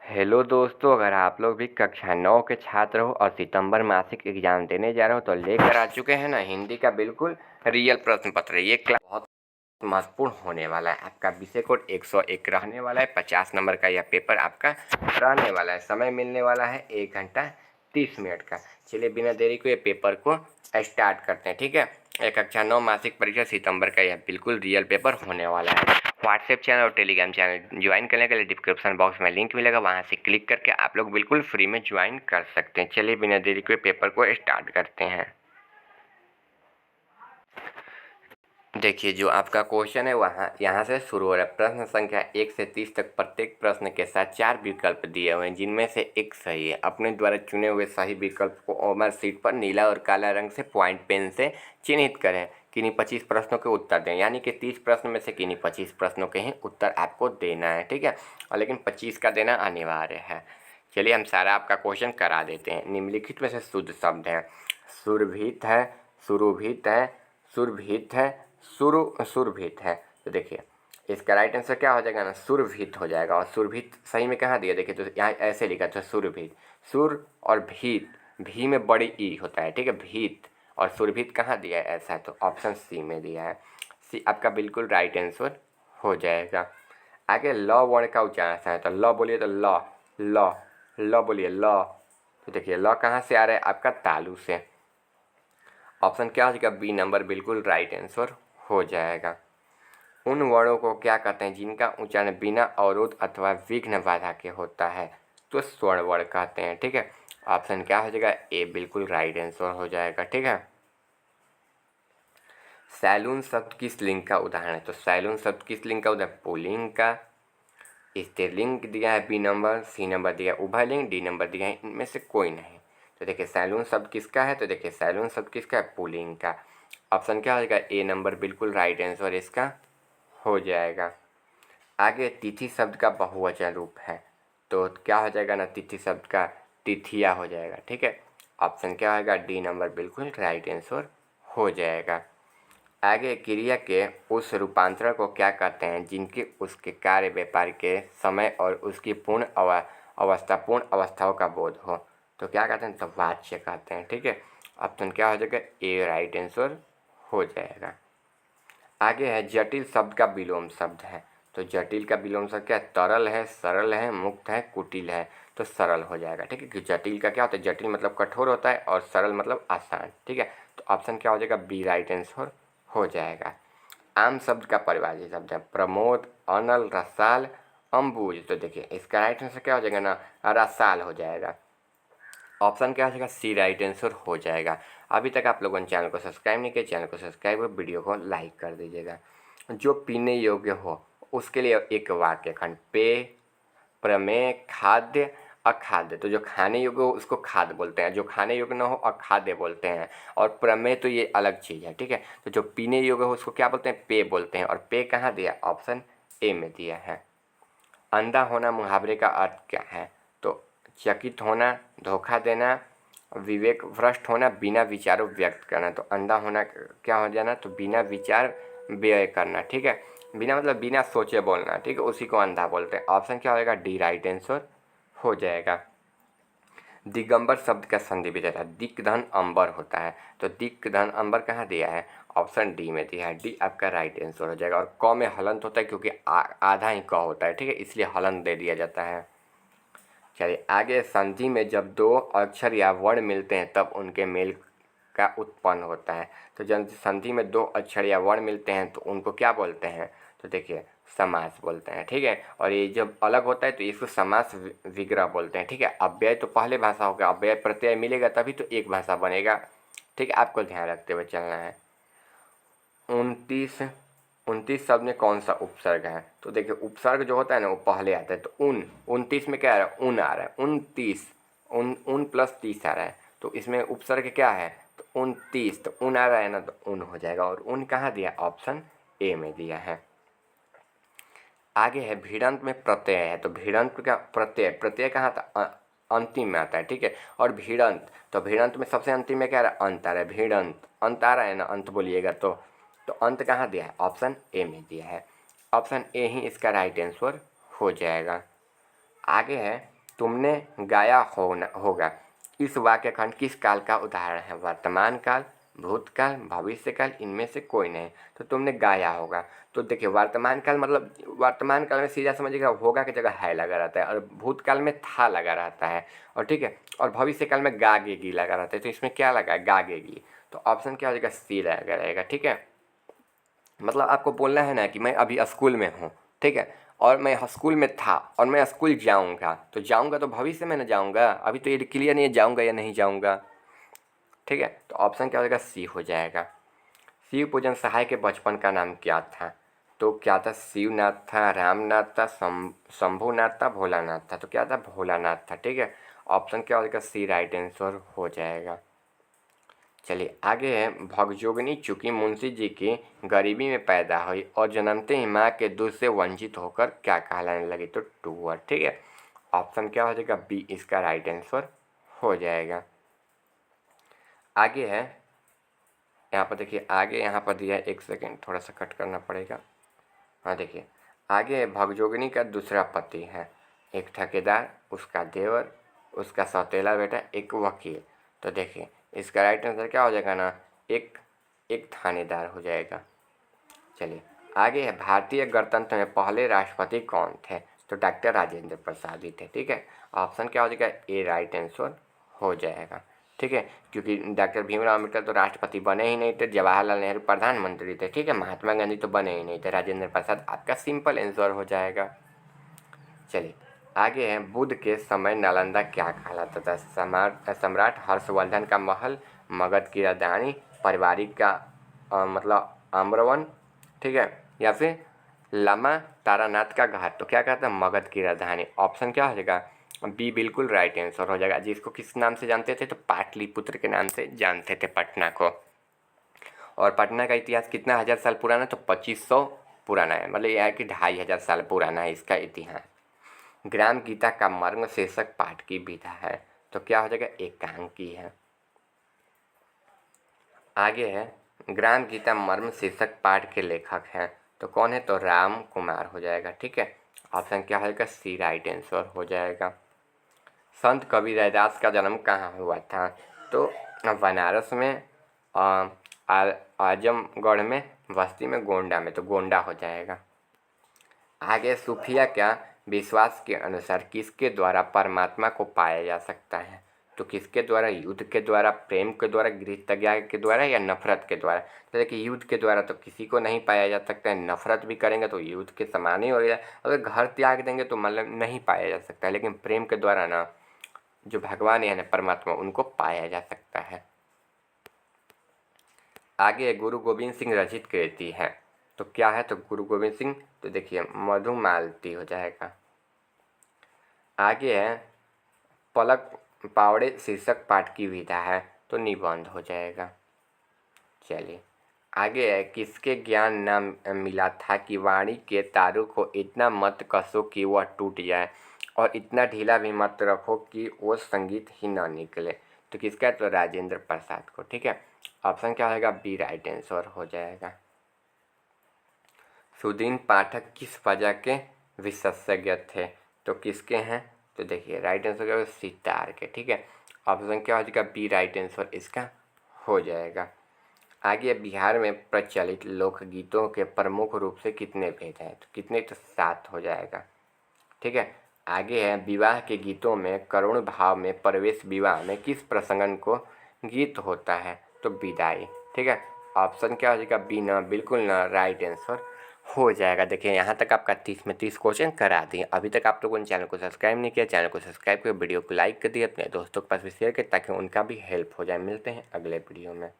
Hello दोस्तों, अगर आप लोग भी कक्षा 9 के छात्र हो और सितंबर मासिक एग्जाम देने जा रहे हो तो लेकर आ चुके हैं ना हिंदी का बिल्कुल रियल प्रश्न पत्र। ये क्लास बहुत महत्वपूर्ण होने वाला है। आपका विषय कोड 101 रहने वाला है। 50 नंबर का यह पेपर आपका रहने वाला है। समय मिलने वाला है 1 घंटा 30 मिनट का। चलिए बिना देरी को ये पेपर को स्टार्ट करते हैं, ठीक है। एक कक्षा 9 मासिक परीक्षा सितंबर का यह बिल्कुल रियल पेपर होने वाला है। व्हाट्सएप चैनल और टेलीग्राम चैनल ज्वाइन करने के लिए डिस्क्रिप्शन बॉक्स में लिंक मिलेगा, वहां से क्लिक करके आप लोग बिल्कुल फ्री में ज्वाइन कर सकते हैं। चलिए बिना देरी के पेपर को स्टार्ट करते हैं। देखिए, जो आपका क्वेश्चन है वहाँ यहाँ से शुरू हो रहा है। प्रश्न संख्या 1 से 30 तक प्रत्येक प्रश्न के साथ 4 विकल्प दिए हुए हैं, जिनमें से एक सही है। अपने द्वारा चुने हुए सही विकल्प को ओमर शीट पर नीला और काला रंग से पॉइंट पेन से चिन्हित करें। किन्हीं 25 प्रश्नों के उत्तर दें, यानी कि 30 प्रश्न में से किन्हीं 25 प्रश्नों के ही उत्तर आपको देना है, ठीक है। और लेकिन 25 का देना अनिवार्य है। चलिए हम सारा आपका क्वेश्चन करा देते हैं। निम्नलिखित में से शुद्ध शब्द हैं। सुरभित है, सुरभित है, सुरभित है, सुरभित है। तो देखिए इसका राइट आंसर क्या हो जाएगा ना, सुरभित हो जाएगा। और सुरभित सही में कहाँ दिया, देखिए तो यहाँ ऐसे लिखा था सुरभित। सुर और भीत, भी में बड़ी ई होता है, ठीक है, भीत। और सुरभित कहाँ दिया है, ऐसा है, तो ऑप्शन सी में दिया है। सी आपका बिल्कुल राइट आंसर हो जाएगा। आगे ल वर्ण का उच्चारण है, तो ल बोलिए तो ल, ल, ल बोलिए ल। तो देखिए ल कहाँ से आ रहा है, आपका तालु से। ऑप्शन क्या हो जाएगा, बी नंबर बिल्कुल राइट आंसर हो जाएगा। उन वर्णों को क्या कहते हैं जिनका उच्चारण बिना अवरोध अथवा विघ्न बाधा के होता है, तो स्वर्ण वर्ण कहते हैं, ठीक है। ऑप्शन क्या हो जाएगा, ए बिल्कुल राइट आंसर हो जाएगा, ठीक है। सैलून शब्द किस लिंग का उदाहरण है, तो सैलून शब्द किस लिंग का उदाहरण, पुल्लिंग का। स्त्रीलिंग दिया है बी नंबर, सी नंबर दिया है उभयलिंग, डी नंबर दिया है इनमें से कोई नहीं। तो देखिए सैलून शब्द किसका है, तो देखिए सैलून शब्द किसका है, पुल्लिंग का। ऑप्शन क्या हो जाएगा, ए नंबर बिल्कुल राइट आंसर इसका हो जाएगा। आगे तिथि शब्द का बहुवचन रूप है, तो क्या हो जाएगा ना, तिथि शब्द का तिथिया हो जाएगा, ठीक है। ऑप्शन क्या होगा, डी नंबर बिल्कुल राइट आंसर हो जाएगा। आगे क्रिया के उस रूपांतरण को क्या कहते हैं जिनकी उसके कार्य व्यापार के समय और उसकी पूर्ण अवस्थाओं का बोध हो, तो क्या कहते हैं, तो वाच्य कहते हैं, ठीक है। ऑप्शन क्या हो जाएगा, ए राइट आंसर हो जाएगा। आगे है जटिल शब्द का विलोम शब्द है, तो जटिल का विलोम शब्द क्या है, तरल है, सरल है, मुक्त है, कुटिल है, तो सरल हो जाएगा, ठीक है। कि जटिल का क्या होता है, जटिल मतलब कठोर होता है और सरल मतलब आसान, ठीक है। तो ऑप्शन क्या हो जाएगा, बी राइट आंसर हो जाएगा। आम शब्द का परिभाषित शब्द है, प्रमोद, अनल, रसाल, अम्बुज। तो देखिए इसका राइट आंसर क्या हो जाएगा ना, रसाल हो जाएगा। ऑप्शन क्या हो जाएगा, सी राइट आंसर हो जाएगा। अभी तक आप लोगों ने चैनल को सब्सक्राइब नहीं किया, चैनल को सब्सक्राइब और वीडियो को लाइक कर दीजिएगा। जो पीने योग्य हो उसके लिए एक वाक्य खंड, पेय, प्रमेय, खाद्य, अखाद्य। तो जो खाने योग्य हो उसको खाद्य बोलते हैं, जो खाने योग्य ना हो अखाद्य बोलते हैं। और प्रमेय तो ये अलग चीज़ है, ठीक है। तो जो पीने योग्य हो उसको क्या बोलते हैं, पेय बोलते हैं। और पेय कहाँ दिया, ऑप्शन ए में दिया है। अंधा होना मुहावरे का अर्थ क्या है, तो चकित होना, धोखा देना, विवेक भ्रष्ट होना, बिना विचारों व्यक्त करना। तो अंधा होना क्या हो जाना, तो बिना विचार व्यय करना, ठीक है। बिना मतलब बिना सोचे बोलना, ठीक है, उसी को अंधा बोलते हैं। ऑप्शन क्या होगा, डी राइट आंसर हो जाएगा। दिगंबर शब्द का संधि विच्छेद है, दिक धन अंबर होता है, तो दिक धन अंबर कहाँ दिया है, ऑप्शन डी में दिया है। डी आपका राइट आंसर हो जाएगा। और क में हलंत होता है क्योंकि आधा ही क होता है, ठीक है, इसलिए हलंत दे दिया जाता है। चलिए आगे, संधि में जब दो अक्षर या वर्ण मिलते हैं तब उनके मेल का उत्पन्न होता है। तो जब संधि में दो अक्षर या वर्ण मिलते हैं तो उनको क्या बोलते हैं, तो देखिए समास बोलते हैं, ठीक है। और ये जब अलग होता है तो इसको समास विग्रह बोलते हैं, ठीक है। अव्यय तो पहले भाषा होगा, अव्यय प्रत्यय मिलेगा तभी तो एक भाषा बनेगा, ठीक है। आपको ध्यान रखते हुए चलना है। 29 शब्द में कौन सा उपसर्ग है, तो देखिए उपसर्ग जो होता है ना वो पहले आता है, तो 29 में क्या आ रहा है, ऊन आ रहा है, 29, ऊन प्लस 30 आ रहा है, तो इसमें उपसर्ग क्या है, तो 29, तो ऊन आ रहा है ना, तो ऊन हो जाएगा। और ऊन कहाँ दिया, ऑप्शन ए में दिया है। आगे है भिड़ंत में प्रत्यय है, तो भिड़ंत का प्रत्यय कहाँ था, अंतिम में आता है, ठीक है। और भिड़ंत, तो भिड़ंत में सबसे अंतिम में क्या आ रहा है, अंत आ रहा है, भिड़ंत अंत आ रहा है ना, अंत बोलिएगा तो अंत कहाँ दिया है, ऑप्शन ए में दिया है। ऑप्शन ए ही इसका राइट आंसर हो जाएगा। आगे है तुमने गाया होगा। इस वाक्य खंड किस काल का उदाहरण है? वर्तमान काल, भूतकाल, भविष्य काल, इनमें से कोई नहीं। तो तुमने गाया होगा, तो देखिए वर्तमान काल मतलब वर्तमान काल में सीधा समझिएगा होगा की जगह है लगा रहता है, और भूतकाल में था लगा रहता है, और ठीक है, और भविष्य काल में गागेगी लगा रहता है। तो इसमें क्या लगा है? गागेगी। तो ऑप्शन क्या हो जाएगा? सी लगा रहेगा। ठीक है, मतलब आपको बोलना है ना कि मैं अभी स्कूल में हूँ, ठीक है, और मैं स्कूल में था और मैं स्कूल जाऊँगा, तो जाऊँगा तो भविष्य में ना जाऊँगा, अभी तो ये क्लियर नहीं है जाऊँगा या नहीं जाऊँगा। ठीक है, तो ऑप्शन क्या हो जाएगा? सी हो जाएगा। शिव पूजन सहाय के बचपन का नाम क्या था? तो क्या था? शिवनाथ था, रामनाथ था, शंभुनाथ था, भोलानाथ था। तो क्या था? भोलानाथ था। ठीक है, ऑप्शन क्या हो जाएगा? सी राइट आंसर हो जाएगा। चलिए आगे है, भगजोगिनी चूंकि मुंशी जी की गरीबी में पैदा हुई और जन्मते ही माँ के दूध से वंचित होकर क्या कहलाने लगी? तो टूअर। ठीक है, ऑप्शन क्या हो जाएगा? बी इसका राइट आंसर हो जाएगा। आगे है, यहाँ पर देखिए, आगे यहाँ पर दिया है, एक सेकेंड थोड़ा सा कट करना पड़ेगा। हाँ देखिए, आगे भगजोगिनी का दूसरा पति है, एक ठेकेदार, उसका देवर, उसका सौतेला बेटा, एक वकील। तो देखिए इसका राइट आंसर क्या हो जाएगा ना? एक एक थानेदार हो जाएगा। चलिए आगे है, भारतीय गणतंत्र में पहले राष्ट्रपति कौन थे? तो डॉक्टर राजेंद्र प्रसाद ही थे। ठीक है, ऑप्शन क्या हो जाएगा? ए राइट आंसर हो जाएगा। ठीक है, क्योंकि डॉक्टर भीमराव अम्बेडकर तो राष्ट्रपति बने ही नहीं थे, जवाहरलाल नेहरू प्रधानमंत्री थे। ठीक है, महात्मा गांधी तो बने ही नहीं थे, राजेंद्र प्रसाद आपका सिंपल आंसर हो जाएगा। चलिए आगे है, बुद्ध के समय नालंदा क्या कहलाता था? सम्राट हर्षवर्धन का महल, मगध की राजधानी, पारिवारिक का मतलब आम्रवन, ठीक है, या फिर लामा तारानाथ का घाट। तो क्या कहता है? मगध की राजधानी। ऑप्शन क्या हो जाएगा? बी बिल्कुल राइट आंसर हो जाएगा। जिसको किस नाम से जानते थे? तो पाटलिपुत्र के नाम से जानते थे पटना को। और पटना का इतिहास कितना हज़ार साल पुराना? तो 2500 पुराना है, मतलब यह है कि 2500 साल पुराना है इसका इतिहास। ग्राम गीता का मर्म शीर्षक पाठ की विधा है। तो क्या हो जाएगा? एकांकी है। आगे है, ग्राम गीता मर्म शीर्षक पाठ के लेखक हैं। तो कौन है? तो राम कुमार हो जाएगा। ठीक है, ऑप्शन क्या होगा? सी राइट आंसर हो जाएगा। संत कबीर रैदास का जन्म कहाँ हुआ था? तो बनारस में, आजमगढ़ में, बस्ती में, गोंडा में। तो गोंडा हो जाएगा। आगे, सूफिया क्या विश्वास के अनुसार किसके द्वारा परमात्मा को पाया जा सकता है? तो किसके द्वारा? युद्ध के द्वारा, प्रेम के द्वारा, गृह त्याग के द्वारा, या नफरत के द्वारा? तो देखिए युद्ध के द्वारा तो किसी को नहीं पाया जा सकता है, नफरत भी करेंगे तो युद्ध के समान ही हो गया, अगर घर त्याग देंगे तो मतलब नहीं पाया जा सकता है, लेकिन प्रेम के द्वारा ना जो भगवान यानी परमात्मा उनको पाया जा सकता है। आगे गुरु गोविंद सिंह रचित कृति है। तो क्या है? तो गुरु गोविंद सिंह, तो देखिए मधुमालती हो जाएगा। आगे है, पलक पावड़े शीर्षक पाठ की विधा है। तो निबंध हो जाएगा। चलिए आगे है, किसके ज्ञान न मिला था कि वाणी के तारों को इतना मत कसो कि वह टूट जाए, और इतना ढीला भी मत रखो कि वो संगीत ही न निकले। तो किसका? तो राजेंद्र प्रसाद को। ठीक है, ऑप्शन क्या होगा? बी राइट आंसर हो जाएगा। सुदीन पाठक किस वजह के विशेषज्ञ थे? तो किसके हैं? तो देखिए राइट आंसर क्या होगा? सितार के। ठीक है, ऑप्शन क्या हो जाएगा? बी राइट आंसर इसका हो जाएगा। आगे, बिहार में प्रचलित लोकगीतों के प्रमुख रूप से कितने भेद हैं? तो कितने? तो 7 हो जाएगा। ठीक है, आगे है, विवाह के गीतों में करुण भाव में प्रवेश विवाह में किस प्रसंगन को गीत होता है? तो विदाई। ठीक है, ऑप्शन क्या हो जाएगा? बी ना, बिल्कुल ना राइट आंसर हो जाएगा। देखिए यहाँ तक आपका 30 में 30 क्वेश्चन करा दिए। अभी तक आप लोगों ने चैनल को सब्सक्राइब नहीं किया, चैनल को सब्सक्राइब कर वीडियो को लाइक कर दिए, अपने दोस्तों के पास भी शेयर करें ताकि उनका भी हेल्प हो जाए। मिलते हैं अगले वीडियो में।